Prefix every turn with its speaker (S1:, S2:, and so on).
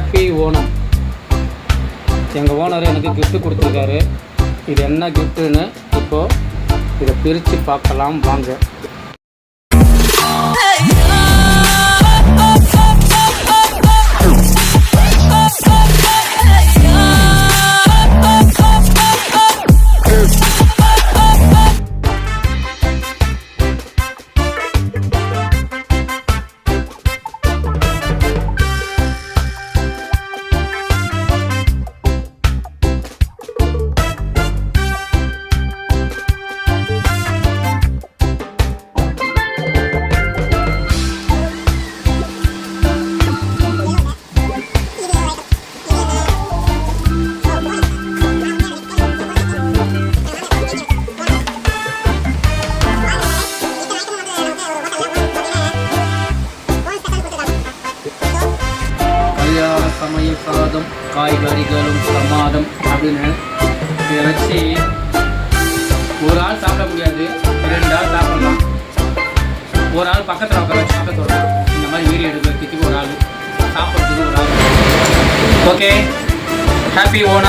S1: Happy Onam. எங்கள் owner எனக்கு gift கொடுத்துருக்காரு. இது என்ன கிஃப்ட்டுன்னு இப்போது இதை பிரித்து பார்க்கலாம் வாங்க. சமையல் சாதம், காய்கறிகளும் பிரமாதம் அப்படின்னு இதை வச்சு ஒரு ஆள் சாப்பிட முடியாது, 2 ஆள் சாப்பிடலாம். ஒரு ஆள் பக்கத்தில் உட்கார வச்சு சாப்பிட சொல்லலாம். இந்த மாதிரி வீடியோ எடுக்கிறதுக்கு ஒரு ஆள், சாப்பிட்றதுக்கு ஒரு ஆள். Okay, happy Onam.